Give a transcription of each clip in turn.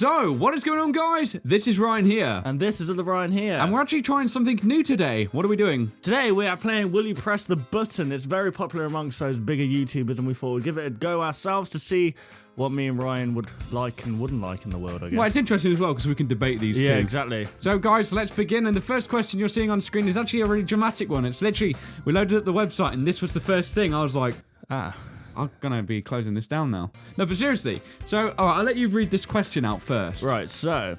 So, what is going on, guys? This is Ryan here. And this is the Ryan here. And we're actually trying something new today. What are we doing? Today we are playing Will You Press the Button. It's very popular amongst those bigger YouTubers, and we thought we'd give it a go ourselves to see what me and Ryan would like and wouldn't like in the world, I guess. Well, it's interesting as well because we can debate these two. Yeah, exactly. So, guys, let's begin. And the first question you're seeing on screen is actually a really dramatic one. It's literally, we loaded up the website and this was the first thing. I was like, I'm gonna be closing this down now. No, but seriously. So, all right, I'll let you read this question out first. Right, so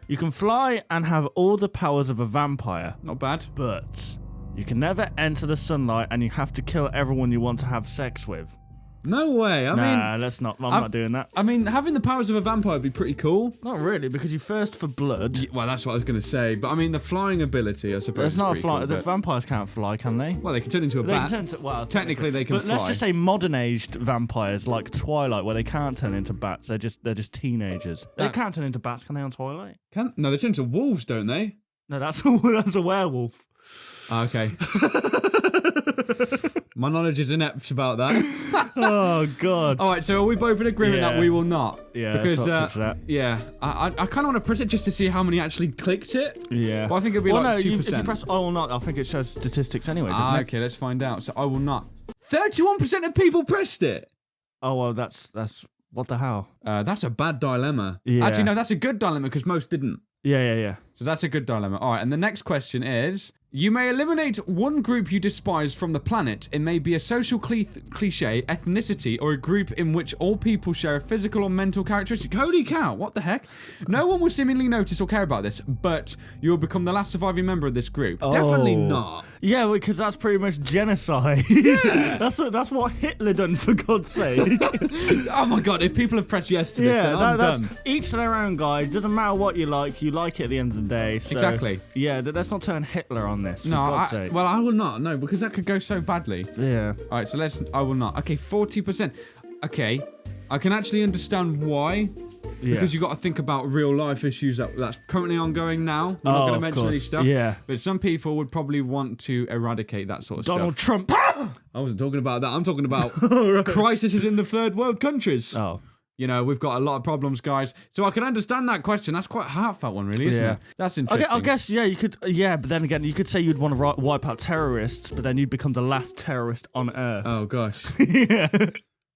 you can fly and have all the powers of a vampire. Not bad. But you can never enter the sunlight and you have to kill everyone you want to have sex with. No way. I mean, let's not. I'm not doing that. I mean, having the powers of a vampire would be pretty cool. Not really, because you thirst for blood. Well, that's what I was going to say. But I mean, the flying ability, I suppose. There's not a fly. Cool, the vampires can't fly, can they? Well, they can turn into a bat. Technically, they can but fly. Let's just say modern-aged vampires like Twilight, where they can't turn into bats. They're just teenagers. They can't turn into bats, can they? On Twilight? No, they turn into wolves, don't they? No, that's a werewolf. Okay. My knowledge is inept about that. Oh, God. All right, so are we both in agreement that we will not? Yeah, because, let's not touch that. Yeah, I kind of want to press it just to see how many actually clicked it. Yeah. But I think it'll be like 2%. If you press I will not, I think it shows statistics anyway, doesn't it? Okay, let's find out. So I will not. 31% of people pressed it. Oh, well, that's what the hell? That's a bad dilemma. Yeah. Actually, no, that's a good dilemma because most didn't. Yeah. So that's a good dilemma. All right, and the next question is, you may eliminate one group you despise from the planet. It may be a social cliche, ethnicity, or a group in which all people share a physical or mental characteristic. Holy cow, what the heck? No one will seemingly notice or care about this, but you will become the last surviving member of this group. Oh. Definitely not. Yeah, because that's pretty much genocide. Yeah. that's what Hitler done, for God's sake. Oh my God, if people have pressed yes to this, then I'm done. Each to their own, guys. Doesn't matter what you like it at the end of the day. So, exactly. Yeah, let's not turn Hitler on this, for No, God's sake. Well, I will not, no, because that could go so badly. Yeah. All right, so I will not. Okay, 40%. Okay, I can actually understand why. Yeah. Because you've got to think about real life issues that's currently ongoing now. We're not going to mention any stuff. Yeah. But some people would probably want to eradicate that sort of Donald stuff. Trump. I wasn't talking about that. I'm talking about crises in the third world countries. Oh. You know, we've got a lot of problems, guys. So I can understand that question. That's quite a heartfelt one, really, isn't it? That's interesting. I guess, yeah, you could, but then again, you could say you'd want to wipe out terrorists, but then you'd become the last terrorist on Earth. Oh, gosh. Yeah.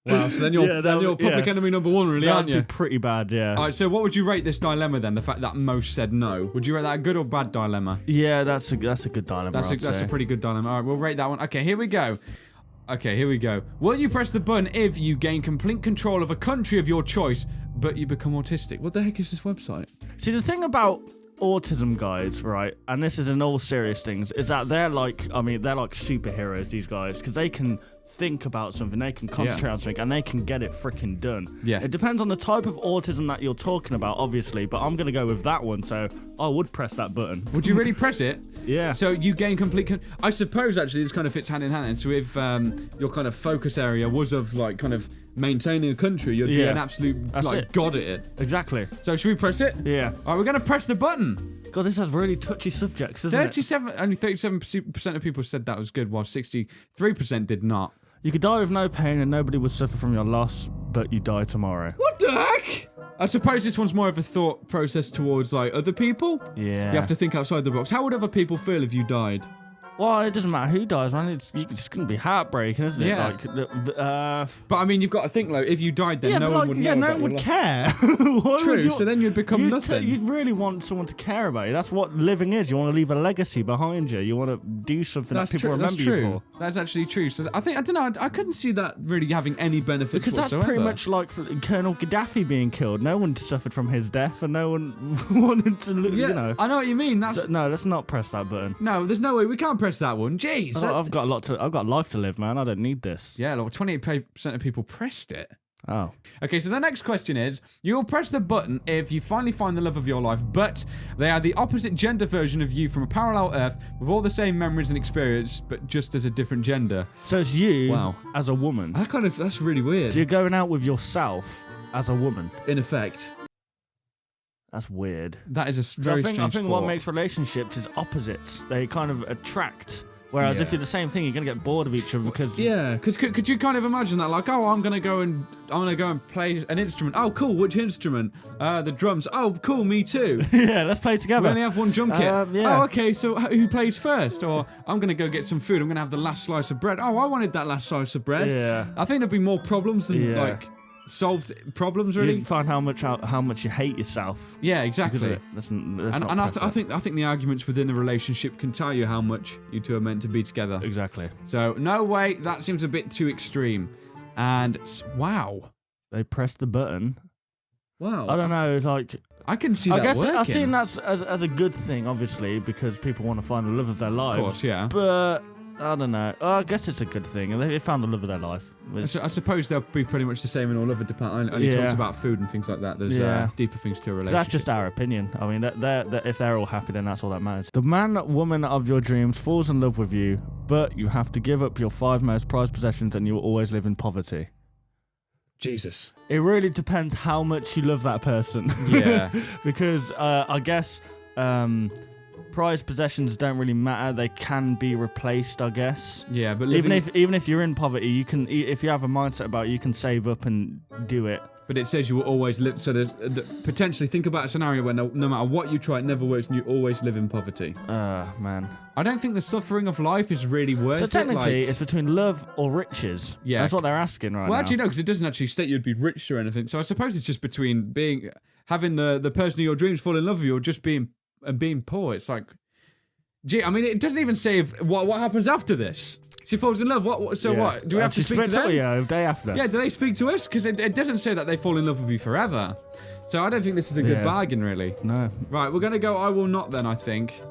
Wow, so then you're public enemy number one, really, aren't you? That'd be pretty bad, yeah. All right, so what would you rate this dilemma then? The fact that most said no. Would you rate that a good or bad dilemma? Yeah, that's a good dilemma. That's a pretty good dilemma. All right, we'll rate that one. Okay, here we go. Will you press the button if you gain complete control of a country of your choice, but you become autistic? What the heck is this website? See, the thing about autism guys, right, and this is in all serious things, is that they're like superheroes, these guys, because they can think about something, they can concentrate on something, and they can get it freaking done. Yeah. It depends on the type of autism that you're talking about, obviously, but I'm going to go with that one, so I would press that button. Would you really press it? Yeah. So you gain complete I suppose, actually, this kind of fits hand in hand. And so if your kind of focus area was of, like, kind of maintaining a country, you'd be an absolute, god at it. Exactly. So should we press it? Yeah. All right, we're going to press the button. God, this has really touchy subjects, doesn't it? Only 37% of people said that was good, while 63% did not. You could die with no pain and nobody would suffer from your loss, but you die tomorrow. What the heck? I suppose this one's more of a thought process towards, like, other people. Yeah. You have to think outside the box. How would other people feel if you died? Well, it doesn't matter who dies, man. It's going to be heartbreaking, isn't it? Yeah. But I mean, you've got to think, like, if you died, then no one would know. Yeah, no one would care. True. So then you'd become nothing. You'd really want someone to care about you. That's what living is. You want to leave a legacy behind you. You want to do something that people remember you for. That's actually true. So I don't know. I couldn't see that really having any benefits because whatsoever. That's pretty much like Colonel Gaddafi being killed. No one suffered from his death, and no one wanted to. Yeah, you know. I know what you mean. No, let's not press that button. No, there's no way we can't press that one. Jeez. I've got life to live, man. I don't need this. Yeah, like 28% of people pressed it. Oh. Okay, so the next question is, you will press the button if you finally find the love of your life, but they are the opposite gender version of you from a parallel Earth with all the same memories and experience, but just as a different gender. So it's you as a woman. That's really weird. So you're going out with yourself as a woman. In effect. That's weird. That is a very strange I think thought. what makes relationships is opposites. They kind of attract Whereas if Yeah. you're the same thing, you're gonna get bored of each other because Yeah, because could you kind of imagine that? Like, oh, I'm gonna go and play an instrument. Oh, cool. Which instrument? The drums. Oh, cool. Me too. yeah, let's play together. We only have one drum kit. Yeah. Oh, okay. So who plays first? Or I'm gonna go get some food. I'm gonna have the last slice of bread. Oh, I wanted that last slice of bread. Yeah. I think there'd be more problems than Yeah. like solved problems. Really. You find how much you hate yourself. Yeah, Because of exactly. it. That's And not I think the arguments within the relationship can tell you how much you two are meant to be together. exactly. So no way. That seems a bit too extreme. And wow. They press the button. Wow. I don't know. It's like I can see I that guess working. I've seen that as a good thing, obviously, because people want to find the love of their lives. Of course, yeah. But I don't know. I guess it's a good thing. They found the love of their life. I suppose they'll be pretty much the same in all other departments. Only Yeah. talks about food and things like that. There's Yeah. deeper things to a relationship. That's just our opinion. I mean, if they're all happy, then that's all that matters. The man, woman of your dreams falls in love with you, but you have to give up your 5 most prized possessions and you will always live in poverty. Jesus. It really depends how much you love that person. Yeah. Because I guess prized possessions don't really matter. They can be replaced, I guess. Yeah, but Even if you're in poverty, you can. If you have a mindset about it, you can save up and do it. But it says you will always live. So there's potentially think about a scenario where no matter what you try, it never works, and you always live in poverty. Man. I don't think the suffering of life is really worth So it. technically, Like, it's between love or riches. Yeah. That's what they're asking right well, now. actually, no, because it doesn't actually state you'd be rich or anything. So I suppose it's just between having the person of your dreams fall in love with you, or just being poor. It's like, gee, I mean, it doesn't even say what happens after this. She falls in love. What? So Yeah. what? Do we have to speak to them? Yeah, day after. Yeah, do they speak to us? Because it doesn't say that they fall in love with you forever. So I don't think this is a good Yeah. bargain, really. No. Right, we're going to go I will not then, I think.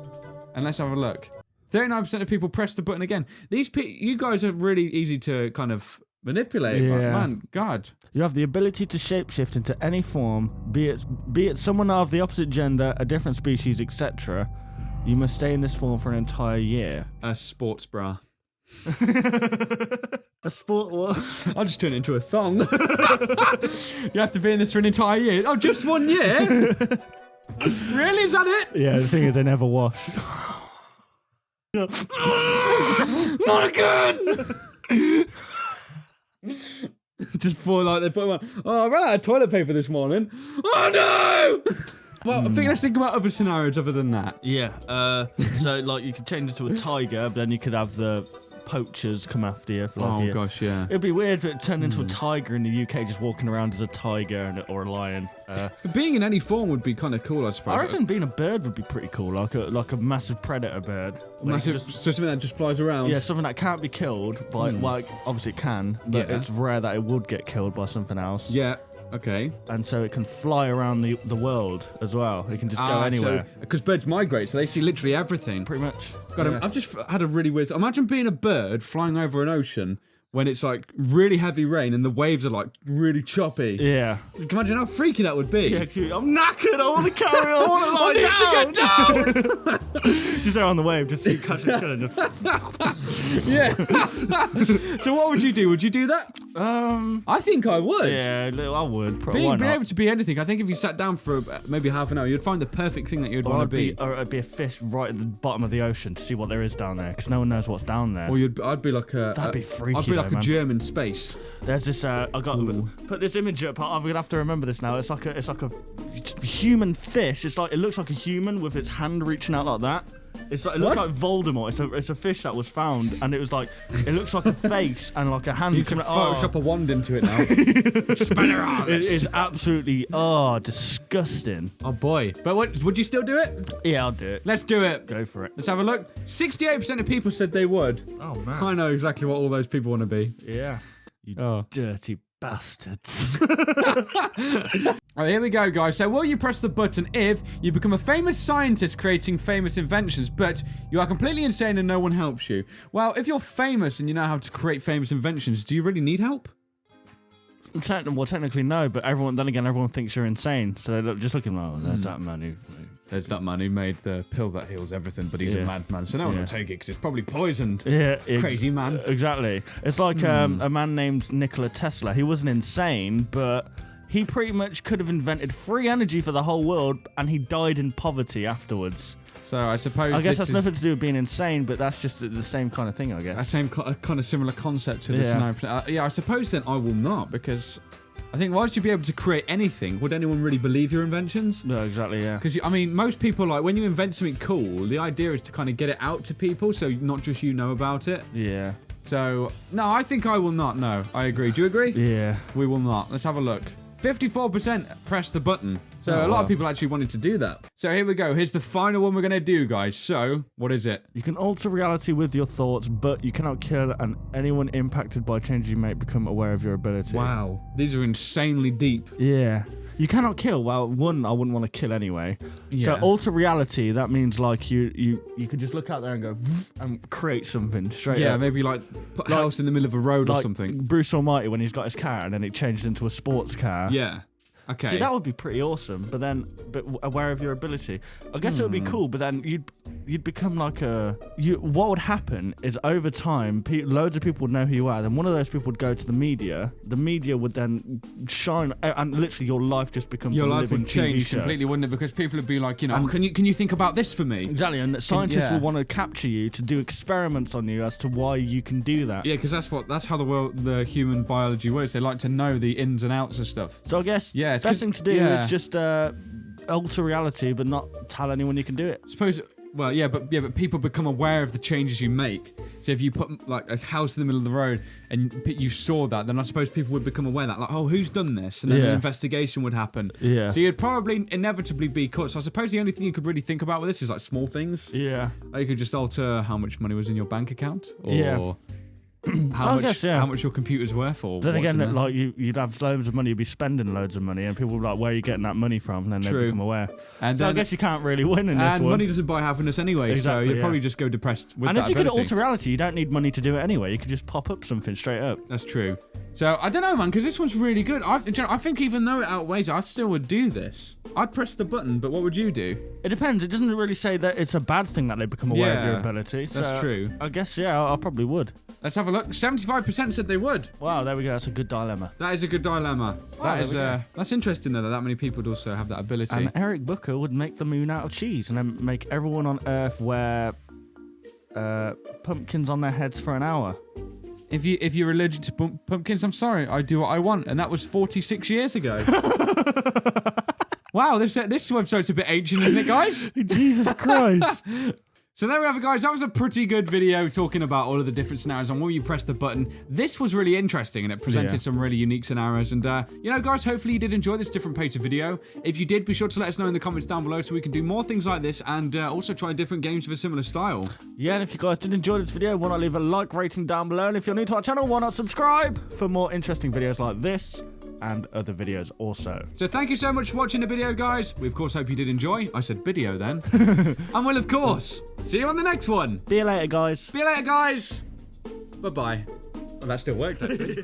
And let's have a look. 39% of people press the button again. You guys are really easy to kind of manipulate. Yeah. Man, God. You have the ability to shapeshift into any form, be it someone of the opposite gender, a different species, etc. You must stay in this form for an entire year. A sports bra. A sport what? I'll just turn it into a thong. You have to be in this for an entire year. Oh, just 1 year? Really? Is that it? Yeah, the thing is they never wash. Not again! Just for like they put them on. Oh, I ran out of toilet paper this morning. Oh no! Well, I think let's think about other scenarios other than that. Yeah, so like you could change it to a tiger, but then you could have the poachers come after you. For like Gosh, yeah. It'd be weird if it turned into a tiger in the UK, just walking around as a tiger or a lion. Being in any form would be kind of cool, I suppose. I reckon being a bird would be pretty cool, like a massive predator bird. Massive, so something that just flies around. Yeah, something that can't be killed by, well, obviously it can, but Yeah. it's rare that it would get killed by something else. Yeah. Okay. And so it can fly around the world as well. It can just go anywhere. Because birds migrate, so they see literally everything. Pretty much. God, Yeah. I've just had a really weird. Imagine being a bird flying over an ocean when it's like really heavy rain and the waves are like really choppy. Yeah. Can you imagine how freaky that would be? Yeah, cute. I'm knackered. I want to carry on. I want to lie down. To get down. Just there on the wave, just see catch each other. Just Yeah. So what would you do? Would you do that? I think I would. yeah, I would. Probably. Being able to be anything. I think if you sat down for maybe half an hour, you'd find the perfect thing that you'd Or want to be. I'd be a fish right at the bottom of the ocean to see what there is down there, because no one knows what's down there. Or I'd be like a. That'd be freaky, I'd be like though, a man. germ in space. There's this. I got to put this image up. I'm gonna have to remember this now. It's like a human fish. It looks like a human with its hand reaching out like that. It looks like Voldemort. It's a fish that was found, and it looks like a face and like a hand. You can Photoshop a wand into it now. It is absolutely disgusting. Oh boy! But would you still do it? Yeah, I'll do it. Let's do it. Go for it. Let's have a look. 68% of people said they would. Oh man. I know exactly what all those people want to be. Yeah. You Oh. dirty bastards. Alright, here we go, guys. So, will you press the button if you become a famous scientist creating famous inventions, but you are completely insane and no one helps you? Well, if you're famous and you know how to create famous inventions, do you really need help? Technically no, but everyone thinks you're insane, so they're just looking like, oh, there's that man who... There's that man who made the pill that heals everything, but he's a Yeah. madman, so no one will take it because it's probably poisoned. Yeah, Crazy man. Exactly. It's like a man named Nikola Tesla. He wasn't insane, but he pretty much could have invented free energy for the whole world, and he died in poverty afterwards. So I suppose I guess that's nothing to do with being insane, but that's just the same kind of thing, I guess. A same kind of similar concept to the 9%. Yeah, I suppose then I will not, because I think whilst you'd be able to create anything, would anyone really believe your inventions? No, exactly, yeah. Because, I mean, most people, like, when you invent something cool, the idea is to kind of get it out to people, so not just you know about it. Yeah. So, no, I think I will not, no. I agree. Do you agree? Yeah. We will not. Let's have a look. 54% pressed the button. So a lot of people actually wanted to do that. So here we go. Here's the final one we're going to do, guys. So, what is it? You can alter reality with your thoughts, but you cannot kill, and anyone impacted by changes you make become aware of your ability. Wow. These are insanely deep. Yeah. You cannot kill. Well, one, I wouldn't want to kill anyway. Yeah. So alter reality, that means like you could just look out there and go and create something straight up. Yeah, maybe like put a house in the middle of a road or something. Bruce Almighty when he's got his car and then it changes into a sports car. Yeah. Okay. See, that would be pretty awesome, but aware of your ability. I guess it would be cool, but then you'd become like what would happen is over time, loads of people would know who you are, then one of those people would go to the media would then shine, and literally your life just becomes your a life living would change TV show. completely, wouldn't it? Because people would be like, you know, can you think about this for me? Exactly, and scientists will want to capture you to do experiments on you as to why you can do that. Yeah, because that's how the human biology works. They like to know the ins and outs of stuff. So I guess best thing to do is just alter reality, but not tell anyone you can do it. Suppose. Well, yeah, but people become aware of the changes you make. So if you put like a house in the middle of the road and you saw that, then I suppose people would become aware that, like, oh, who's done this? And then an investigation would happen. Yeah. So you'd probably inevitably be caught. So I suppose the only thing you could really think about with this is like small things. Yeah. Like you could just alter how much money was in your bank account, or how much your computer's worth, or then again, like you'd have loads of money, you'd be spending loads of money, and people would be like, where are you getting that money from? And then they become aware. And so I guess you can't really win in this one. And money doesn't buy happiness anyway, exactly, so you'd probably just go depressed with and that if you ability. could alter reality, you don't need money to do it anyway. You could just pop up something straight up. That's true. So I don't know, man, because this one's really good. I think even though it outweighs it, I still would do this. I'd press the button, but what would you do? It depends. It doesn't really say that it's a bad thing that they become aware of your ability. So that's true. I guess, I probably would. Let's have a look. 75% said they would. Wow, there we go. That's a good dilemma. That is a good dilemma. Wow, that's interesting though that many people would also have that ability. And Eric Booker would make the moon out of cheese and then make everyone on Earth wear pumpkins on their heads for an hour. If you're allergic to pumpkins, I'm sorry. I do what I want, and that was 46 years ago. Wow, this website's a bit ancient, isn't it, guys? Jesus Christ. So there we have it, guys. That was a pretty good video talking about all of the different scenarios and when you press the button. This was really interesting, and it presented some really unique scenarios. And, you know, guys, hopefully you did enjoy this different pace of video. If you did, be sure to let us know in the comments down below so we can do more things like this and also try different games of a similar style. Yeah, and if you guys did enjoy this video, why not leave a like rating down below? And if you're new to our channel, why not subscribe for more interesting videos like this and other videos also. So thank you so much for watching the video, guys. We of course hope you did enjoy. I said video then. And we'll of course see you on the next one. See you later, guys. See you later, guys. Bye-bye. Well, that still worked, actually.